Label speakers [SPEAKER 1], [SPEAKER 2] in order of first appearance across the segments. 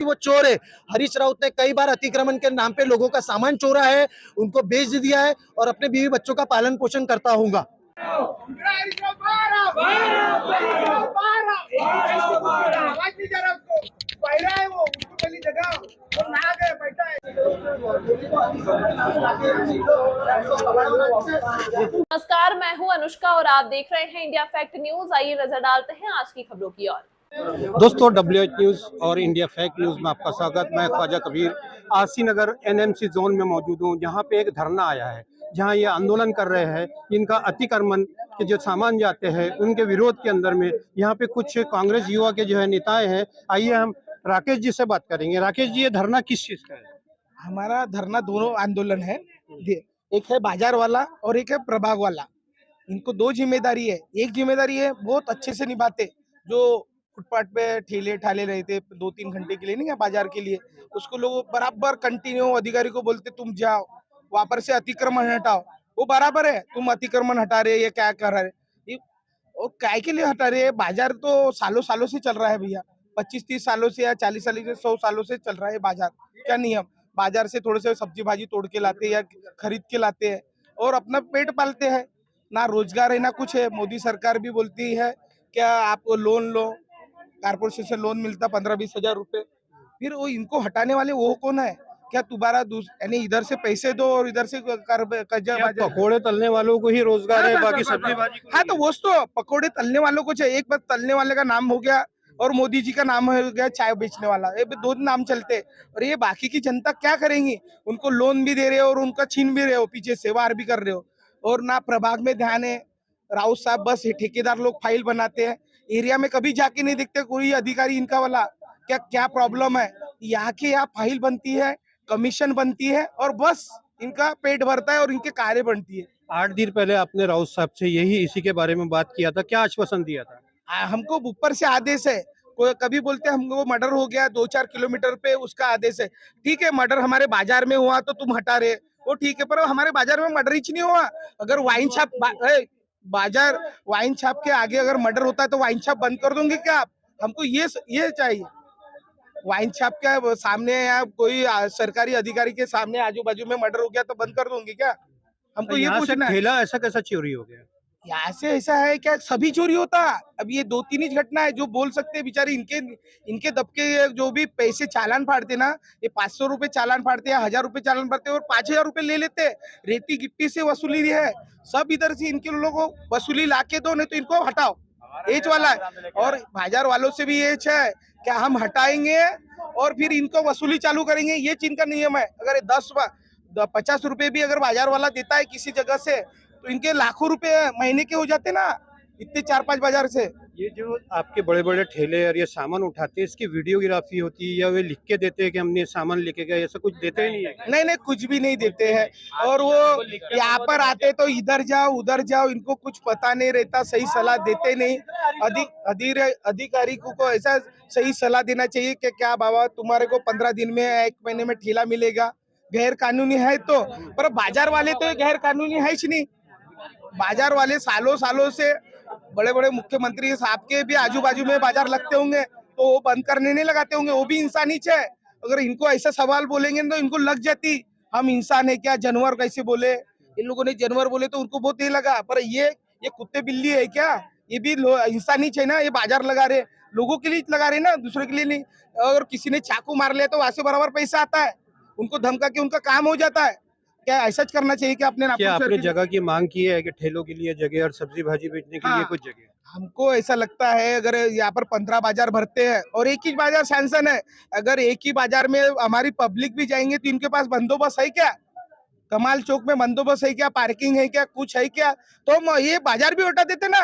[SPEAKER 1] वो चोर है। हरीश रावत ने कई बार अतिक्रमण के नाम पे लोगों का सामान चोरा है, उनको बेच दिया है और अपने बीवी बच्चों का पालन पोषण करता होगा।
[SPEAKER 2] नमस्कार, मैं हूं अनुष्का और आप देख रहे हैं इंडिया फैक्ट न्यूज। आइए नजर डालते हैं आज की खबरों की ओर।
[SPEAKER 3] दोस्तों, WH न्यूज़ और इंडिया फैक्ट न्यूज़ में आपका स्वागत। मैं ख्वाजा कबीर आसी नगर NMC जोन में मौजूद हूँ, जहाँ पे एक धरना आया है, जहाँ ये आंदोलन कर रहे हैं। इनका अतिक्रमण के जो सामान जाते हैं उनके विरोध के अंदर में यहाँ पे कुछ कांग्रेस युवा के जो है नेताएं हैं। आइए हम राकेश जी से बात करेंगे। राकेश जी, ये धरना किस चीज़ का है?
[SPEAKER 4] हमारा धरना दोनों आंदोलन है, एक है बाजार वाला और एक है प्रभाग वाला। इनको दो जिम्मेदारी है। एक जिम्मेदारी है बहुत अच्छे से निभाते, जो फुटपाथ पे ठेले ठाले रहते 2-3 घंटे के लिए नहीं, या बाजार के लिए, उसको लोग बराबर कंटिन्यू अधिकारी को बोलते तुम जाओ वहां पर से अतिक्रमण हटाओ। वो बराबर है, तुम अतिक्रमण हटा रहे, ये क्या कर रहे ये, और काय के लिए हटा रहे हैं? बाजार तो सालों सालों से चल रहा है भैया, 25-30 सालों से या 40 सालों से 100 सालों से चल रहा है बाजार। क्या नियम, बाजार से थोड़े से सब्जी भाजी तोड़ के लाते हैं या खरीद के लाते हैं और अपना पेट पालते हैं। ना रोजगार है ना कुछ है। मोदी सरकार भी बोलती है क्या आप लोन लो, कारपोरेशन से लोन मिलता 15-20 हजार रुपए। फिर वो इनको हटाने वाले वो कौन है? क्या दोबारा यानी इधर से पैसे दो और इधर से कर्जा
[SPEAKER 3] पकोड़े तलने वालों को ही रोजगार है, बाकी सब्जी भाजी
[SPEAKER 4] हाँ, तो वो तो पकोड़े तलने वालों को चाहिए। एक बार तलने वाले का नाम हो गया और मोदी जी का नाम हो गया चाय बेचने वाला, ये दो नाम चलते। और ये बाकी की जनता क्या करेंगी? उनको लोन भी दे रहे हो और उनका छीन भी रहे हो, पीछे से वार भी कर रहे हो। और ना प्रभाग में ध्यान है। राउत साहब बस ठेकेदार लोग फाइल बनाते हैं, एरिया में कभी जाके नहीं देखते कोई अधिकारी इनका वाला क्या क्या प्रॉब्लम है। यहाँ के यहाँ फाइल बनती है, कमीशन बनती है और बस इनका पेट भरता है और इनके कार्य बनती है।
[SPEAKER 3] 8 दिन पहले आपने राउत साहब से यही इसी के बारे में बात किया था, क्या आश्वासन दिया था?
[SPEAKER 4] हमको ऊपर से आदेश है। कोई कभी बोलते हैं हमको मर्डर हो गया 2-4 किलोमीटर पे, उसका आदेश है। ठीक है, मर्डर हमारे बाजार में हुआ तो तुम हटा रहे, वो ठीक है, पर हमारे बाजार में मर्डर ही नहीं हुआ। अगर वाइन छाप बाजार वाइन छाप के आगे अगर मर्डर होता है तो वाइन छाप बंद कर दोगे क्या आप? हमको ये चाहिए। वाइन छाप के सामने या कोई सरकारी अधिकारी के सामने आजू बाजू में मर्डर हो गया तो बंद कर दोगे क्या? हमको ये पूछना है।
[SPEAKER 3] ठेला ऐसा कैसा चोरी हो गया?
[SPEAKER 4] यहाँ से ऐसा है क्या सभी चोरी होता? अब ये 2-3 ही घटना है जो बोल सकते हैं बेचारे। इनके दबके जो भी पैसे चालान फाड़ते ना, ये 500 रुपए चालान फाड़ते हैं, 1000 रुपए चालान फाड़ते हैं और 5000 रुपए ले लेते। रेती गिट्टी से वसूली है, सब इधर से इनके लोगों को वसूली लाके दो, नहीं तो इनको हटाओ। एच वाला है। और बाजार वालों से भी एच है क्या हम हटाएंगे और फिर इनको वसूली चालू करेंगे, ये चीन का नियम है। अगर 50 रुपए भी अगर बाजार वाला देता है किसी जगह से तो इनके लाखों रुपए महीने के हो जाते ना, इतने 4-5 बाजार से।
[SPEAKER 3] ये जो आपके बड़े बड़े ठेले और ये सामान उठाते हैं, इसकी वीडियोग्राफी होती है या वे लिख के देते हैं कि हमने सामान लेके गए? ऐसा कुछ देते ही नहीं है?
[SPEAKER 4] नहीं, कुछ भी नहीं देते हैं। और वो यहाँ पर आते तो इधर जाओ उधर जाओ, इनको कुछ पता नहीं रहता, सही सलाह देते नहीं। अधिकारी को ऐसा सही सलाह देना चाहिए कि क्या बाबा तुम्हारे को 15 दिन में 1 महीने में ठेला मिलेगा, गैर कानूनी है तो। पर बाजार वाले तो गैर कानूनी है ही नहीं। बाजार वाले सालों सालों से बड़े बड़े मुख्यमंत्री साहब के भी आजू बाजू में बाजार लगते होंगे तो वो बंद करने नहीं लगाते होंगे, वो भी इंसान ही है। अगर इनको ऐसा सवाल बोलेंगे तो इनको लग जाती हम इंसान है क्या, जानवर कैसे बोले। इन लोगों ने जानवर बोले तो उनको बहुत नहीं लगा, पर ये कुत्ते बिल्ली है क्या? ये भी इंसान ही है ना। ये बाजार लगा रहे, लोगों के लिए लगा रहे ना, दूसरे के लिए नहीं। अगर किसी ने चाकू मार लिया तो वहां से बराबर पैसा आता है, उनको धमका के उनका काम हो जाता है। क्या ऐसा करना चाहिए कि
[SPEAKER 3] आपने जगह की मांग की है कि ठेलों के लिए जगह और सब्जी भाजी बेचने के लिए कुछ जगह?
[SPEAKER 4] हमको ऐसा लगता है अगर यहाँ पर 15 बाजार भरते हैं और एक ही बाजार सैंक्शन है, अगर एक ही बाजार में हमारी पब्लिक भी जाएंगे तो इनके पास बंदोबस्त है क्या? कमाल चौक में बंदोबस्त है क्या? पार्किंग है क्या? कुछ है क्या? तो ये बाजार भी हटा देते ना,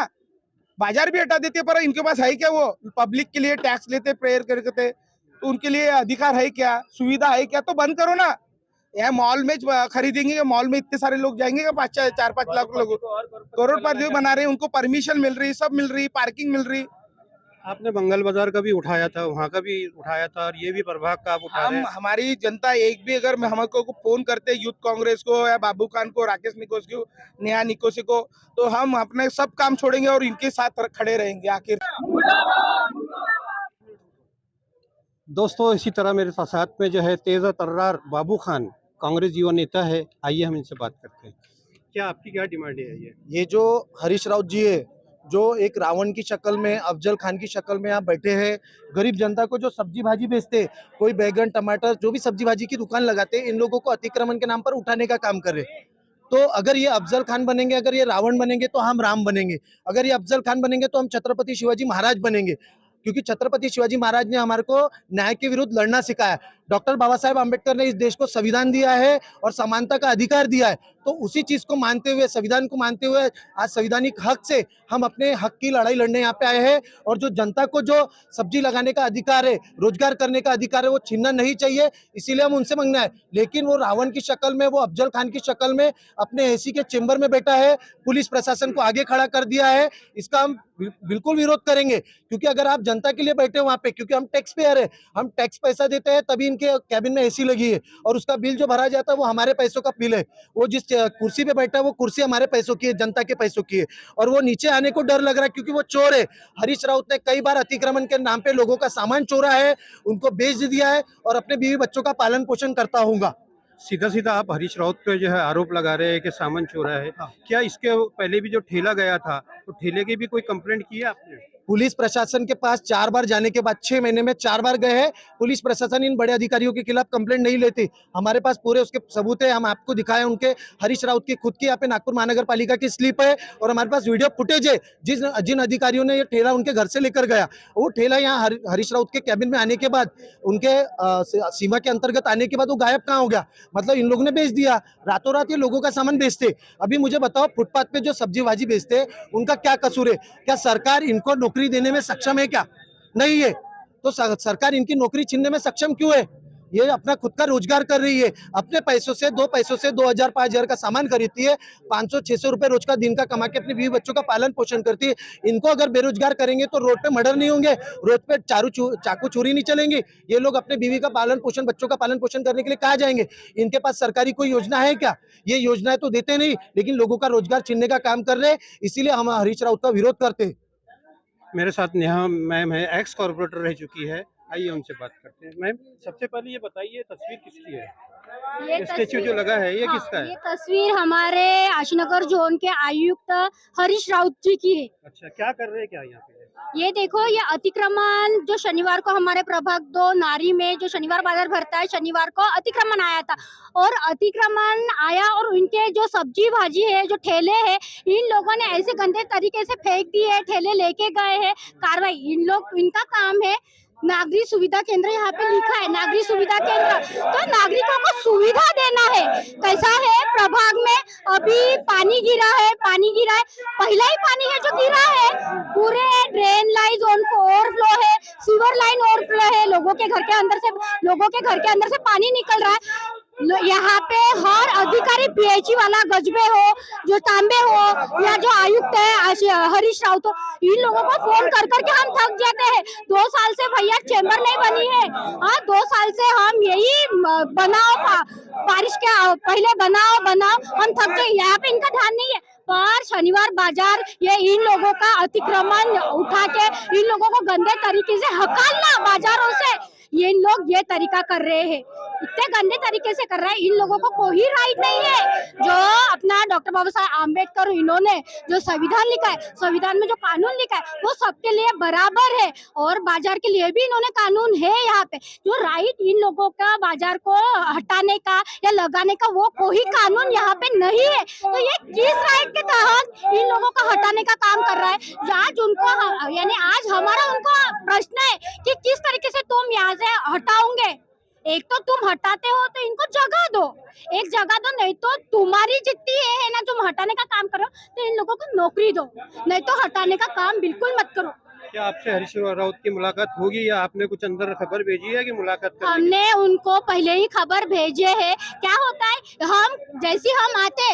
[SPEAKER 4] बाजार भी हटा देते, पर इनके पास है क्या? वो पब्लिक के लिए टैक्स लेते, प्रेयर करते, तो उनके लिए अधिकार है क्या? सुविधा है क्या? तो बंद करो ना। यह मॉल में खरीदेंगे, मॉल में इतने सारे लोग जाएंगे, 4-5 लाख लोग करोड़पति बना रहे हैं, उनको परमिशन मिल रही, सब मिल रही, पार्किंग मिल रही।
[SPEAKER 3] आपने मंगल बाजार का भी उठाया था, वहाँ का भी उठाया था और ये भी प्रभाग का आप उठा रहे हैं।
[SPEAKER 4] हमारी जनता एक भी अगर हमको फोन करते यूथ कांग्रेस को या बाबू खान को, राकेश निकोस को, नेहा निकोसी को, तो हम अपने सब काम छोड़ेंगे और इनके साथ खड़े रहेंगे आखिर।
[SPEAKER 3] दोस्तों इसी तरह मेरे साथ में जो है तेज़ तर्रार बाबू खान कांग्रेस युवा नेता है, आइए हम इनसे बात करते हैं। क्या आपकी क्या डिमांड है
[SPEAKER 1] ये जो हरीश राउत जी है, जो एक रावण की शक्ल में, अफजल खान की शक्ल में यहाँ बैठे हैं, गरीब जनता को जो सब्जी भाजी बेचते हैं, कोई बैगन टमाटर जो भी सब्जी भाजी की दुकान लगाते हैं, इन लोगों को अतिक्रमण के नाम पर उठाने का काम कर रहे हैं। तो अगर ये अफजल खान बनेंगे, अगर ये रावण बनेंगे तो हम राम बनेंगे, अगर ये अफजल खान बनेंगे तो हम छत्रपति शिवाजी महाराज बनेंगे, क्योंकि छत्रपति शिवाजी महाराज ने हमारे को न्याय के विरुद्ध लड़ना सिखाया। डॉक्टर बाबा साहेब आम्बेडकर ने इस देश को संविधान दिया है और समानता का अधिकार दिया है। तो उसी चीज को मानते हुए, संविधान को मानते हुए, आज संवैधानिक हक से हम अपने हक की लड़ाई लड़ने यहाँ पे आए हैं। और जो जनता को जो सब्जी लगाने का अधिकार है, रोजगार करने का अधिकार है, वो छीनना नहीं चाहिए। इसीलिए हम उनसे मांगना है। लेकिन वो रावण की शक्ल में, वो अफजल खान की शक्ल में अपने एसी के चेंबर में बैठा है, पुलिस प्रशासन को आगे खड़ा कर दिया है। इसका हम बिल्कुल विरोध करेंगे, क्योंकि अगर आप जनता के लिए बैठे वहां पे, क्योंकि हम टैक्स पेयर है, हम टैक्स पैसा देते हैं, तभी इनके कैबिन में एसी लगी है, और उसका बिल जो भरा जाता है वो हमारे पैसों का बिल है। वो जिस कुर्सी पे बैठा है, वो कुर्सी हमारे पैसों की है, जनता के पैसों की है, और वो नीचे आने को डर लग रहा है, क्योंकि वो चोर है। हरीश राउत ने कई बार अतिक्रमण के नाम पे लोगों का सामान चोरा है, उनको बेच दिया है, और अपने बीवी बच्चों का पालन पोषण करता होगा।
[SPEAKER 3] सीधा सीधा आप हरीश राउत पे जो है आरोप लगा रहे हैं कि सामान चोरा है।
[SPEAKER 1] हाँ।
[SPEAKER 3] क्या इसके पहले भी जो ठेला गया था, तो ठेले की भी कोई कंप्लेंट की है आपने?
[SPEAKER 1] पुलिस प्रशासन के पास 4 बार जाने के बाद 6 महीने में 4 बार गए हैं। पुलिस प्रशासन इन बड़े अधिकारियों के खिलाफ कंप्लेंट नहीं लेती। हमारे पास पूरे उसके सबूत है, हम आपको दिखाए उनके। हरीश राउत की खुद की यहाँ पे नागपुर महानगर पालिका की स्लिप है, और हमारे पास वीडियो फुटेज है जिन अधिकारियों ने ये ठेला उनके घर से लेकर गया। वो ठेला यहाँ हरीश राउत के कैबिन में आने के बाद, उनके सीमा के अंतर्गत आने के बाद वो गायब कहाँ हो गया? मतलब इन लोगों ने बेच दिया। रातों रात ये लोगों का सामान बेचते। अभी मुझे बताओ, फुटपाथ पे जो सब्जी भाजी बेचते हैं, उनका क्या कसूर है? क्या सरकार इनको नौकरी देने में सक्षम है? क्या नहीं है? तो सरकार इनकी नौकरी छीनने में सक्षम क्यों है? ये अपना खुद का रोजगार कर रही है, अपने पैसों से 2,000 5,000 का सामान खरीदती है, 500-600 रुपए रोज का दिन का कमा के अपने बीवी बच्चों का पालन पोषण करती है। इनको अगर बेरोजगार करेंगे तो रोड पे मर्डर नहीं होंगे, रोड पे चाकू चोरी नहीं चलेंगी। ये लोग अपने बीवी का पालन पोषण, बच्चों का पालन पोषण करने के लिए कहाँ जाएंगे? इनके पास सरकारी कोई योजना है क्या? ये योजनाएं तो देते नहीं, लेकिन लोगों का रोजगार छीनने का काम कर रहे हैं। इसीलिए हम हरीश राउत का विरोध करते हैं।
[SPEAKER 3] मेरे साथ नेहा मैम है, एक्स कॉर्पोरेटर रह चुकी है, आइए उनसे बात करते हैं। मैम, सबसे पहले ये बताइए तस्वीर किसकी है?
[SPEAKER 5] ये
[SPEAKER 3] स्टेच्यू जो लगा है ये
[SPEAKER 5] हाँ,
[SPEAKER 3] किसका है?
[SPEAKER 5] ये तस्वीर हमारे आशीनगर जोन के आयुक्त हरीश राउत जी की है।
[SPEAKER 3] अच्छा, क्या कर रहे हैं क्या यहाँ पे?
[SPEAKER 5] ये देखो, ये अतिक्रमण जो शनिवार को हमारे प्रभाग 2 नारी में जो शनिवार बाजार भरता है, शनिवार को अतिक्रमण आया था, और अतिक्रमण आया और उनके जो सब्जी भाजी है, जो ठेले हैं, इन लोगों ने ऐसे गंदे तरीके से फेंक दिए, ठेले लेके गए हैं। कार्रवाई, इनका काम है। नागरिक सुविधा केंद्र यहाँ पे लिखा है, नागरिक सुविधा केंद्र, तो नागरिकों को सुविधा देना है। कैसा है, प्रभाग में अभी पानी गिरा है, पहला ही पानी है जो गिरा है। पूरे ड्रेन लाइन ओवरफ्लो है, सीवर लाइन ओवरफ्लो है, लोगों के घर के अंदर से पानी निकल रहा है। यहाँ पे हर अधिकारी पीएचई वाला गजबे हो, जो तांबे हो, या जो आयुक्त है हरीश राउत हो, इन लोगों को फोन कर करके हम थक जाते हैं। 2 साल से भैया चेंबर नहीं बनी है। हाँ, 2 साल से हम यही बनाओ, बारिश के पहले बनाओ, हम थक गए। यहाँ पे इनका ध्यान नहीं है। पर शनिवार बाजार, ये इन लोगों का अतिक्रमण उठा के इन लोगों को गंदे तरीके से हकालना बाजारों से, ये लोग ये तरीका कर रहे हैं, इतने गंदे तरीके से कर रहे हैं। इन लोगों को कोई राइट नहीं है। जो अपना डॉक्टर बाबा साहेब आम्बेडकर, इन्होंने जो संविधान लिखा है, संविधान में जो कानून लिखा है, वो सबके लिए बराबर है, और बाजार के लिए भी इन्होंने कानून है। यहाँ पे जो राइट इन लोगों का बाजार को हटाने का या लगाने का, वो कोई कानून यहाँ पे नहीं है। तो ये किस राइट के तहत इन लोगों को हटाने का काम कर रहा है? आज उनको, यानी आज हमारा उनको प्रश्न है कि किस तरीके से तुम यहाँ से हटाओगे। एक तो तुम हटाते हो तो इनको जगह दो, एक जगह दो, नहीं तो तुम्हारी जितनी है ना, तुम हटाने का काम करो तो इन लोगों को नौकरी दो, नहीं तो हटाने का काम बिल्कुल मत करो।
[SPEAKER 3] क्या आपसे हरीश राउत की मुलाकात होगी, या आपने कुछ अंदर खबर भेजी है कि मुलाकात करने की?
[SPEAKER 5] हमने उनको पहले ही खबर भेजे है। क्या होता है, हम जैसे हम आते,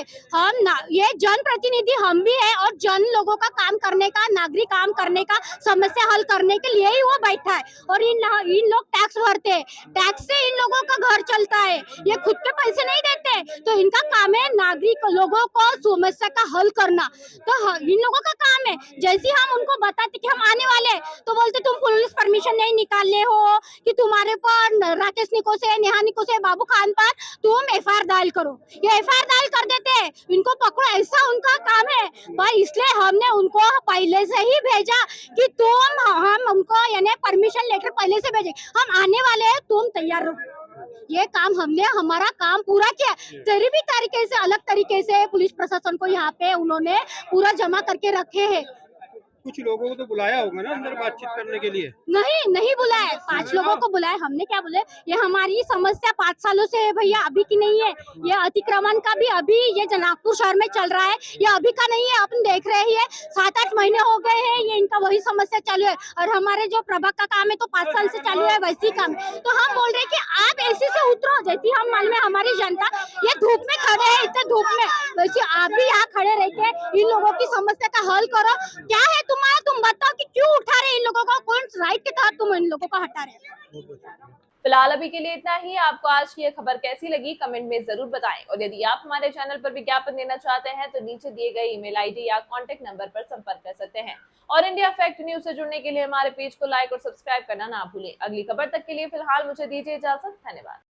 [SPEAKER 5] ये जनप्रतिनिधि हम भी है, और जन लोगों का काम करने का, नागरिक काम करने का, समस्या हल करने के लिए ही वो बैठा है। और इन लोग टैक्स भरते हैं, टैक्स से इन लोगों का घर चलता है, ये खुद के पैसे नहीं देते। तो इनका काम है नागरिक लोगों को समस्या का हल करना, तो इन लोगों का काम है। जैसे हम उनको बताते कि हम आने आने वाले तो बोलते तुम पुलिस परमिशन नहीं निकाले हो कि तुम्हारे पर राकेश निको से, नेहा निको से, बाबू खान पर तुम एफआईआर दायर करो। ये एफआईआर दायर कर देते, इनको पकड़ो, ऐसा उनका काम है। पर इसलिए हमने उनको पहले से ही भेजा कि हम उनको यानी परमिशन लेकर पहले से भेजे, हम आने वाले हैं, तुम तैयार रहो। ये काम हमने हमारा काम पूरा किया। तेरी भी तरीके से, अलग तरीके से पुलिस प्रशासन को यहाँ पे उन्होंने पूरा जमा करके रखे हैं।
[SPEAKER 3] कुछ लोगों को तो बुलाया होगा ना अंदर बातचीत करने के लिए?
[SPEAKER 5] नहीं बुलाए, 5 लोगों को बुलाए। हमने क्या बोले, ये हमारी समस्या 5 सालों से है भैया, अभी की नहीं है। ये अतिक्रमण का भी अभी ये नागपुर शहर में चल रहा है, ये अभी का नहीं है। अपन देख रहे हैं 7-8 महीने हो गए हैं, ये इनका वही समस्या चालू है। और हमारे जो प्रभाग का काम है तो 5 साल से चालू है, वैसी काम। तो हम बोल रहे हैं कि आप ऐसे से उतरो, जैसी हम मालूम है हमारी जनता ये धूप में खड़े है, इतने धूप में, वैसे आप भी यहाँ खड़े रह के इन लोगों की समस्या का हल करो। क्या है तुम्हारा, तुम बताओ कि क्यों उठा रहे इन लोगों को, कौन राइट के तहत तुम इन लोगों को हटा रहे हो।
[SPEAKER 2] फिलहाल अभी के लिए इतना ही। आपको आज की ये खबर कैसी लगी कमेंट में जरूर बताएं, और यदि आप हमारे चैनल पर विज्ञापन देना चाहते हैं तो नीचे दिए गए ईमेल आईडी या कांटेक्ट नंबर पर संपर्क कर सकते हैं। और इंडिया फैक्ट न्यूज से जुड़ने के लिए हमारे पेज को लाइक और सब्सक्राइब करना ना भूलें। अगली खबर तक के लिए फिलहाल मुझे दीजिए इजाजत। धन्यवाद।